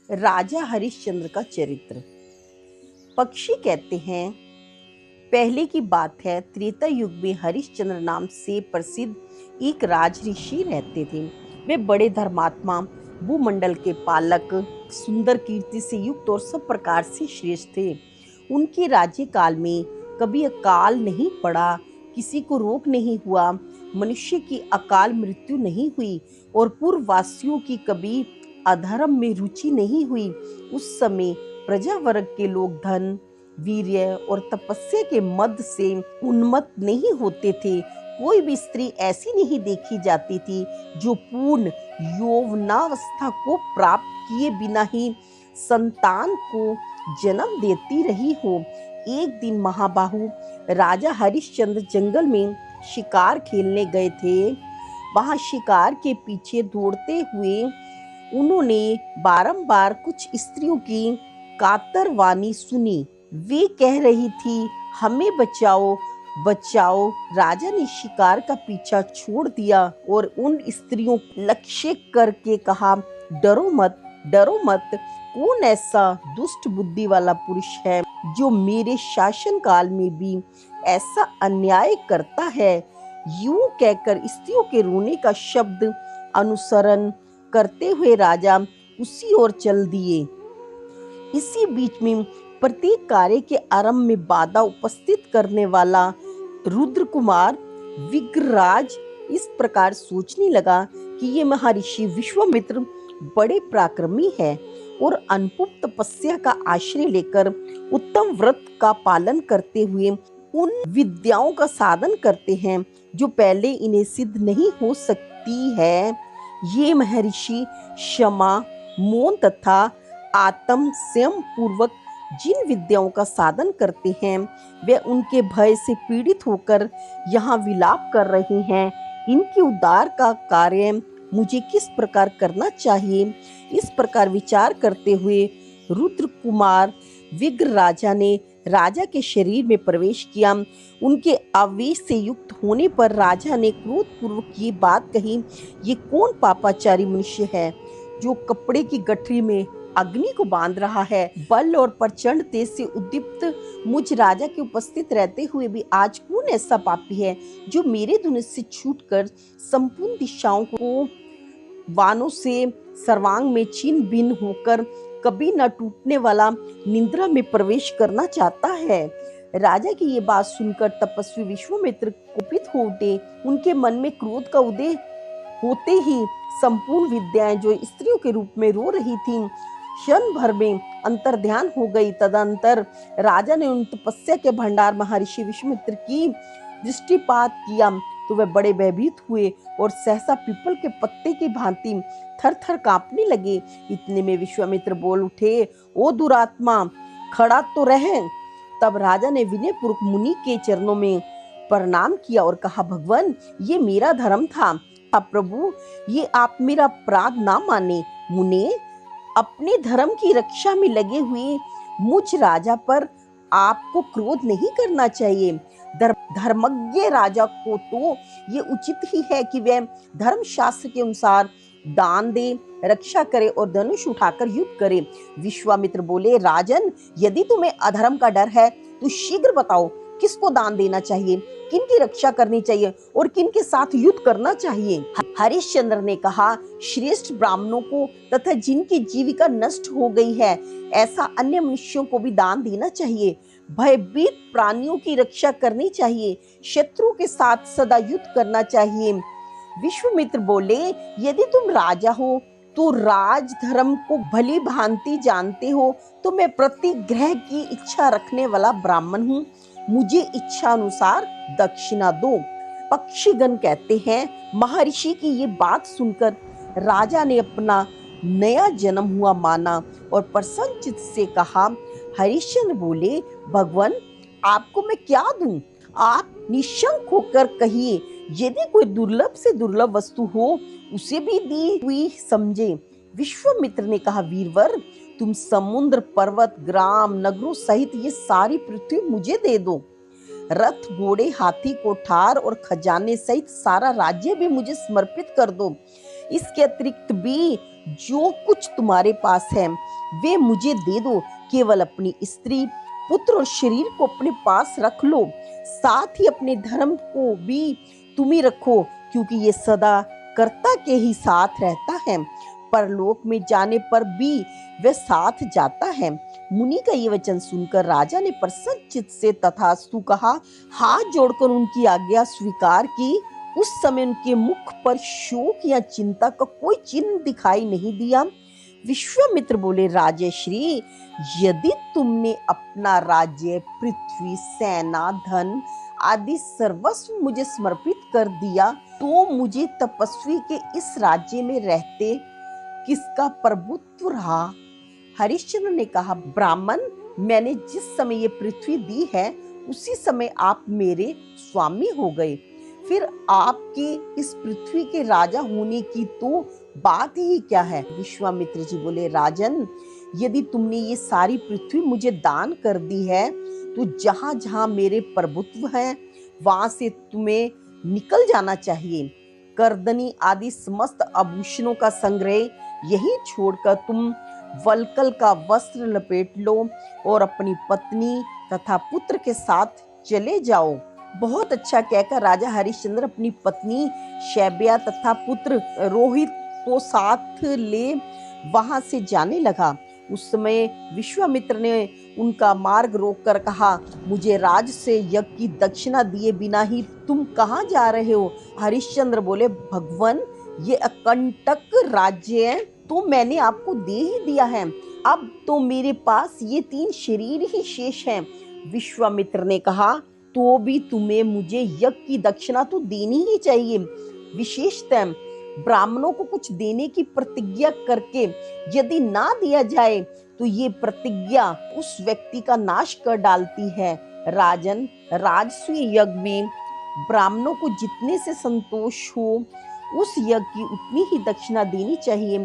राजा हरिश्चंद्र का चरित्र। पक्षी कहते हैं, पहले की बात है, त्रेता युग में हरिश्चंद्र नाम से प्रसिद्ध एक राजऋषि रहते थे। वे बड़े धर्मात्मा, भूमंडल के पालक, सुंदर कीर्ति से युक्त और सब प्रकार से श्रेष्ठ थे। उनके राज्य काल में कभी अकाल नहीं पड़ा, किसी को रोग नहीं हुआ, मनुष्य की अकाल मृत्यु नहीं हुई और पूर्ववासियों की कभी अधर्म में रुचि नहीं हुई। उस समय प्रजा वर्ग के लोग धन, वीर्य और तपस्या के मद से उन्मत्त नहीं होते थे। कोई भी स्त्री ऐसी नहीं देखी जाती थी जो पूर्ण यौवनावस्था को प्राप्त किए बिना ही संतान को जन्म देती रही हो। एक दिन महाबाहु राजा हरिश्चंद्र जंगल में शिकार खेलने गए थे। वहां शिकार के पीछे दौड़ते हुए उन्होंने बारंबार कुछ स्त्रियों की कातर वाणी सुनी। वे कह रही थी, हमें बचाओ बचाओ। राजा ने शिकार का पीछा छोड़ दिया और उन स्त्रियों को लक्ष्य करके कहा, डरो मत डरो मत। कौन ऐसा दुष्ट बुद्धि वाला पुरुष है जो मेरे शासन काल में भी ऐसा अन्याय करता है। यूं कहकर स्त्रियों के रोने का शब्द अनुसरण करते हुए राजा उसी ओर चल दिए। इसी बीच में प्रत्येक कार्य के आरंभ में बाधा उपस्थित करने वाला रुद्र कुमार विग्रराज इस प्रकार सोचने लगा कि ये महर्षि विश्वामित्र बड़े पराक्रमी है और अनुपम तपस्या का आश्रय लेकर उत्तम व्रत का पालन करते हुए उन विद्याओं का साधन करते हैं जो पहले इन्हें सिद्ध नहीं हो सकती है। ये महर्षि क्षमा, मौन तथा आत्म संयम पूर्वक जिन विद्याओं का साधन करते हैं वे उनके भय से पीड़ित होकर यहाँ विलाप कर रहे हैं। इनके उद्धार का कार्य मुझे किस प्रकार करना चाहिए। इस प्रकार विचार करते हुए रुद्र कुमार विग्र राजा ने राजा के शरीर में प्रवेश किया। उनके आवेश से युक्त होने पर राजा ने क्रोध पूर्वक ये बात कही, ये कौन पापाचारी मनुष्य है जो कपड़े की गठरी में अग्नि को बांध रहा है। बल और प्रचंड तेज से उद्दीप्त मुझ राजा के उपस्थित रहते हुए भी आज कौन ऐसा पापी है जो मेरे धनुष से छूटकर संपूर्ण दिशाओं को वानों से सर्वांग में छिन्न भिन्न होकर कभी न टूटने वाला निद्रा में प्रवेश करना चाहता है। राजा की ये बात सुनकर तपस्वी विश्वामित्र कुपित हो उठे। उनके मन में क्रोध का उदय होते ही संपूर्ण विद्याएं जो स्त्रियों के रूप में रो रही थीं क्षण भर में अंतर्ध्यान हो गई। तदंतर राजा ने उन तपस्या के भंडार महर्षि विश्वामित्र की दृष्टिपात किया तो वे बड़े भयभीत हुए और सहसा पीपल के पत्ते की भांति थर थर कांपने लगे। इतने में विश्वामित्र बोल उठे, ओ दुरात्मा, खड़ा तो रह। तब राजा ने विनय पूर्वक मुनि के चरणों में प्रणाम किया और कहा, भगवान, ये मेरा धर्म था। प्रभु, ये आप मेरा अपराध ना माने। मुने, अपने धर्म की रक्षा में लगे हुए मुझ राजा पर आपको क्रोध नहीं करना चाहिए। धर्मज्ञ राजा को तो ये उचित ही है कि वह धर्म शास्त्र के अनुसार दान दे, रक्षा करे और धनुष उठाकर युद्ध करे। विश्वामित्र बोले, राजन, यदि तुम्हें अधर्म का डर है तो शीघ्र बताओ, किसको दान देना चाहिए, किनकी रक्षा करनी चाहिए और किनके साथ युद्ध करना चाहिए। हरिश्चंद्र ने कहा, श्रेष्ठ ब्राह्मणों को तथा जिनकी जीविका नष्ट हो गई है ऐसा अन्य मनुष्यों को भी दान देना चाहिए। भयभीत प्राणियों की रक्षा करनी चाहिए। शत्रु के साथ सदा युद्ध करना चाहिए। विश्वामित्र बोले, यदि तुम राजा हो तो राज धर्म को भली भांति जानते हो। तो मैं प्रतिग्रह की इच्छा रखने वाला ब्राह्मण हूँ। मुझे इच्छा अनुसार दक्षिणा दो। पक्षीगण कहते हैं, महर्षि की ये बात सुनकर राजा ने अपना नया जन्म हुआ माना और प्रसन्नचित से कहा। हरिश्चंद्र बोले, भगवान, आपको मैं क्या दूं? आप निशंक होकर कहिए। यदि कोई दुर्लभ से दुर्लभ वस्तु हो उसे भी दी हुई समझे। विश्वामित्र ने कहा, वीरवर, तुम समुद्र, पर्वत, ग्राम, नगरों सहित ये सारी पृथ्वी मुझे दे दो। रथ, घोड़े, हाथी, कोठार और खजाने सहित सारा राज्य भी मुझे समर्पित कर दो। इसके अतिरिक्त भी जो कुछ तुम्हारे पास है वे मुझे दे दो। केवल अपनी स्त्री, पुत्र और शरीर को अपने पास रख लो, साथ ही अपने धर्म को भी तुम ही रखो, क्योंकि ये सदा कर्ता के ही साथ रहता है। परलोक में जाने पर भी वह साथ जाता है। मुनि का ये वचन सुनकर राजा ने प्रसन्न चित्त से तथास्तु कहा, हाथ जोड़कर उनकी आज्ञा स्वीकार की। उस समय उनके मुख पर शोक या चिंता का कोई चिन्ह दिखाई नहीं दिया। विश्वामित्र बोले, राजश्री, यदि तुमने अपना राज्य, पृथ्वी, सेना, धन आदि सर्वस्व मुझे समर्पित कर दिया, तो मुझे तपस्वी के इस राज्य में रहते किसका प्रभुत्व रहा? हरिश्चंद्र ने कहा, ब्राह्मण, मैंने जिस समय ये पृथ्वी दी है उसी समय आप मेरे स्वामी हो गए। फिर आपके इस पृथ्वी के राजा होने की तो बात ही क्या है? विश्वामित्र जी बोले, राजन, यदि तुमने ये सारी पृथ्वी मुझे दान कर दी है, तो जहां जहां मेरे प्रभुत्व है वहां से तुम्हें निकल जाना चाहिए। करदनी आदि समस्त आभूषणों का संग्रह यही छोड़कर तुम वल्कल का वस्त्र लपेट लो और अपनी पत्नी तथा पुत्र के साथ चले जाओ। बहुत अच्छा कहकर राजा हरिश्चंद्र अपनी पत्नी शैब्या तथा पुत्र रोहित को साथ ले वहां से जाने लगा। उस समय विश्वामित्र ने उनका मार्ग रोककर कहा, मुझे राज से यज्ञ की दक्षिणा दिए बिना ही तुम कहाँ जा रहे हो? हरिश्चंद्र बोले, भगवान, ये अकंटक राज्य है तो मैंने आपको दे ही दिया है। अब तो मेरे पास ये 3 शरीर ही शेष हैं। विश्वामित्र ने कहा, तो भी तुम्हें मुझे यज्ञ की दक्षिणा तो देनी ही चाहिए। विशेषतः ब्राह्मणों को कुछ देने की प्रतिज्ञा करके यदि ना दिया जाए तो ये प्रतिज्ञा उस व्यक्ति का नाश कर डालती है। राजन, राजसूय यज्ञ में ब्राह्मणों को जितने से संतोष हो उस यज्ञ की उतनी ही दक्षिणा देनी चाहिए।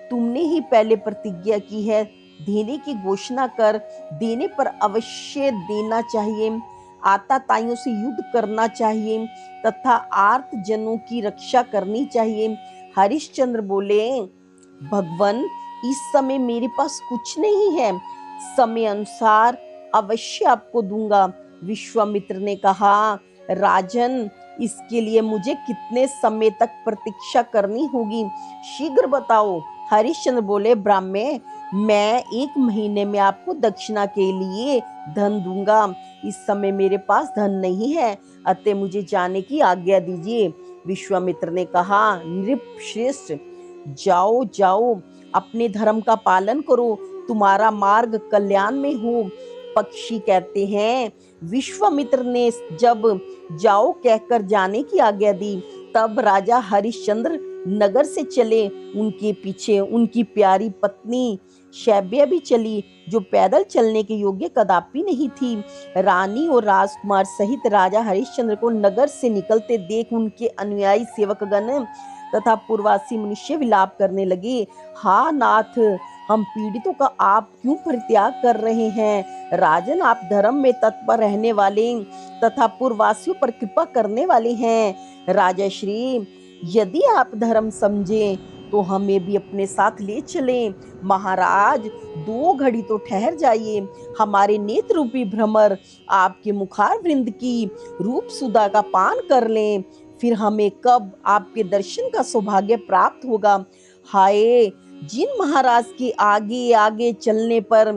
तुमने ही पहले प्रतिज्ञा की है, देने की घोषणा कर देने पर अवश्य देना चाहिए। आताताइयों से युद्ध करना चाहिए तथा आर्त जनों की रक्षा करनी चाहिए। हरिश्चंद्र बोले, भगवान, इस समय मेरे पास कुछ नहीं है, समय अनुसार अवश्य आपको दूंगा। विश्वामित्र ने कहा, राजन, इसके लिए मुझे कितने समय तक प्रतीक्षा करनी होगी, शीघ्र बताओ। हरिश्चंद्र बोले, ब्राह्मण, मैं 1 महीने में आपको दक्षिणा के लिए धन दूंगा। इस समय मेरे पास धन नहीं है, अतः मुझे जाने की आज्ञा दीजिए। विश्वामित्र ने कहा, नृपश्रेष्ठ, जाओ जाओ, अपने धर्म का पालन करो, तुम्हारा मार्ग कल्याण में हो। पक्षी कहते हैं, विश्वामित्र ने जब जाओ कहकर जाने की आज्ञा दी, तब राजा हरिश्चंद्र नगर से चले। उनके पीछे उनकी प्यारी पत्नी शैब्या भी चली, जो पैदल चलने के योग्य कदापि नहीं थी। रानी और राजकुमार सहित राजा हरिश्चंद्र को नगर से निकलते देख उनके अनुयायी सेवकगण तथा पूर्ववासी मनुष्य विलाप करने लगे, हा नाथ, हम पीड़ितों का आप क्यों परित्याग कर रहे हैं? राजन, आप धर्म में तत्पर रहने वाले तथा पूर्ववासियों पर कृपा करने वाले हैं। राजा श्री, यदि आप धर्म समझें तो हमें भी अपने साथ ले चलें। महाराज, 2 घड़ी तो ठहर जाइए, हमारे नेत्र रूपी भ्रमर आपके मुखार वृंद की रूप सुधा का पान कर लें, फिर हमें कब आपके दर्शन का सौभाग्य प्राप्त होगा। हाय, जिन महाराज के आगे आगे चलने पर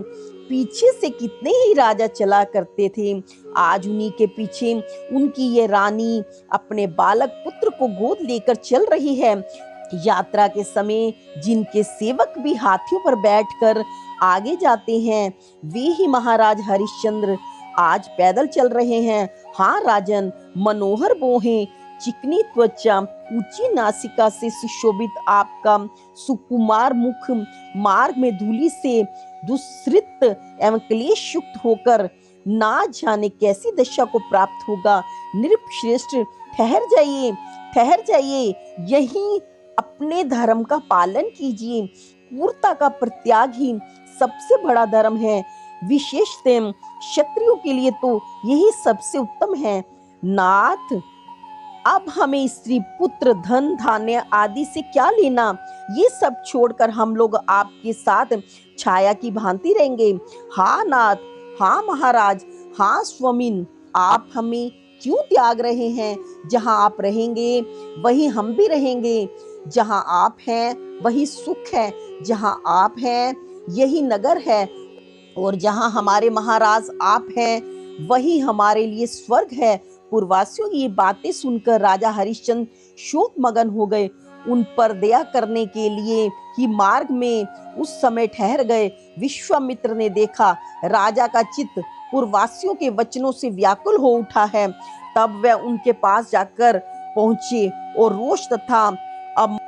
पीछे से कितने ही राजा चला करते थे, आज उन्हीं के पीछे उनकी ये रानी अपने बालक पुत्र को गोद लेकर चल रही है। यात्रा के समय जिनके सेवक भी हाथियों पर बैठकर आगे जाते हैं, वे ही महाराज हरिश्चंद्र आज पैदल चल रहे हैं। हाँ राजन, मनोहर बोहें, चिकनी त्वचा, ऊंची नासिका से सुशोभित आपका सुकुमार मुख मार्ग में धूलि से दुष्कृत एवं क्लेश युक्त होकर ना जाने कैसी दशा को प्राप्त होगा। नृपश्रेष्ठ, ठहर जाइए, ठहर जाइए, यही अपने धर्म का पालन कीजिए। क्रूरता का परित्याग ही सबसे बड़ा धर्म है। विशेषतः क्षत्रियों के लिए तो यही सबसे उत्तम है। नाथ, अब हमें स्त्री पुत्र धन धान्य आदि से क्या लेना, ये सब छोड़कर हम लोग आपके साथ छाया की भांति रहेंगे। हाँ नाथ, हाँ महाराज, हाँ स्वामिन, आप हमें क्यों त्याग रहे हैं? जहाँ आप रहेंगे वहीं हम भी रहेंगे। जहाँ आप हैं वही सुख है, जहाँ आप हैं यही नगर है, और जहाँ हमारे महाराज आप हैं वही हमारे लिए स्वर्ग है। पूर्ववासियों की ये बातें सुनकर राजा हरिश्चंद्र शोक मगन हो गए। उन पर दया करने के लिए ही मार्ग में उस समय ठहर गए। विश्वामित्र ने देखा राजा का चित्त पूर्ववासियों के वचनों से व्याकुल हो उठा है। तब वह उनके पास जाकर पहुंचे और रोष तथा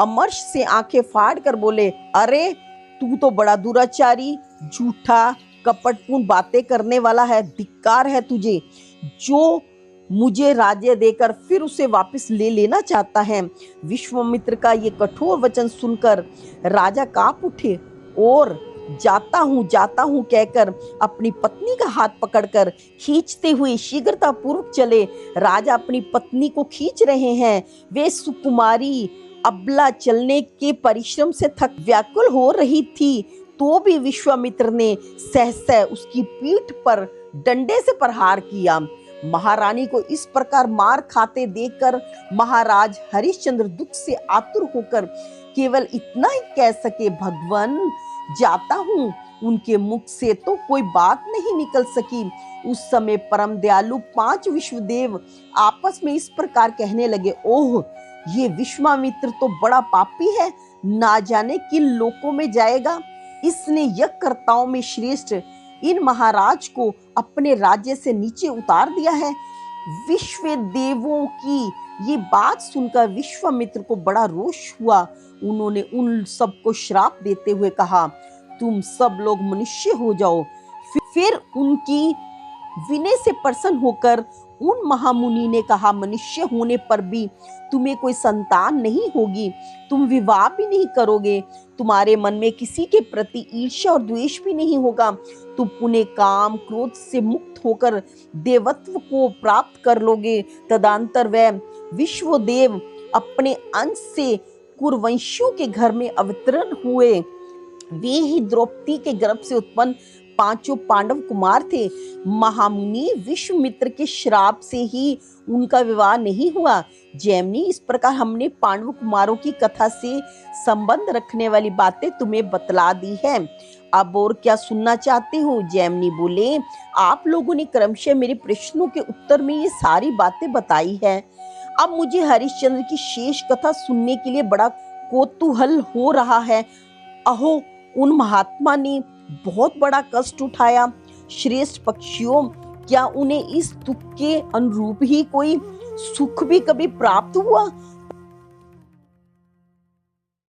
अमर्ष से आंखें फाड़ कर बोले, अरे तू तो बड़ा दुराचारी, झूठा, कपटपूर्ण बातें करने वाला है। धिक्कार है तुझे, जो मुझे राज्य देकर फिर उसे वापस ले लेना चाहता है। विश्वामित्र का ये कठोर वचन सुनकर राजा कांप उठे और जाता हूँ कहकर अपनी पत्नी का हाथ पकड़कर खींचते हुए शीघ्रता पूर्वक चले। राजा अपनी पत्नी को खींच रहे हैं। वे सुकुमारी अबला चलने के परिश्रम से थक व्याकुल हो रही थी, तो भी विश्वामित्र ने सहसा उसकी पीठ पर डंडे से प्रहार किया। महारानी को इस प्रकार मार खाते देखकर महाराज हरिश्चंद्र दुख से आतुर होकर केवल इतना ही कह सके, भगवान जाता हूँ। उनके मुख से तो कोई बात नहीं निकल सकी। उस समय परम दयालु 5 विश्वदेव आपस में इस प्रकार कहने लगे, ओह ये विश्वामित्र तो बड़ा पापी है, ना जाने किन लोकों में जाएगा। इसने यज्ञकर्ताओं में श्रेष्ठ इन महाराज को अपने राज्य से नीचे उतार दिया है। विश्व देवों की ये बात सुनकर विश्वामित्र को बड़ा रोष हुआ। उन्होंने उन सबको श्राप देते हुए कहा, तुम सब लोग मनुष्य हो जाओ। फिर उनकी विनय से प्रसन्न होकर उन महामुनि ने कहा, मनुष्य होने पर भी तुम्हें कोई संतान नहीं होगी, तुम विवाह भी नहीं करोगे, तुम्हारे मन में किसी के प्रति ईर्ष्या और द्वेष भी नहीं होगा, तुम पुनः काम क्रोध से मुक्त होकर देवत्व को प्राप्त कर लोगे। तदंतर वह विश्वदेव अपने अंश से कुरवंशियों के घर में अवतरण हुए। वे ही द्रौपदी के गर्भ से उत्पन्न 5 पांडव कुमार थे। महामुनि विश्वामित्र के श्राप से ही उनका विवाह नहीं हुआ। जैमिनी, इस प्रकार हमने पांडव कुमारों की कथा से संबंध रखने वाली बातें तुम्हें बतला दी है। अब और क्या सुनना चाहते हो? जैमिनी बोले, आप लोगों ने क्रमशः मेरे प्रश्नों के उत्तर में ये सारी बातें बताई है। अब मुझे हरिश्चंद्र की शेष कथा सुनने के लिए बड़ा कौतूहल हो रहा है। अहो, उन महात्मा ने बहुत बड़ा कष्ट उठाया। श्रेष्ठ पक्षियों, क्या उन्हें इस दुख के अनुरूप ही कोई सुख भी कभी प्राप्त हुआ?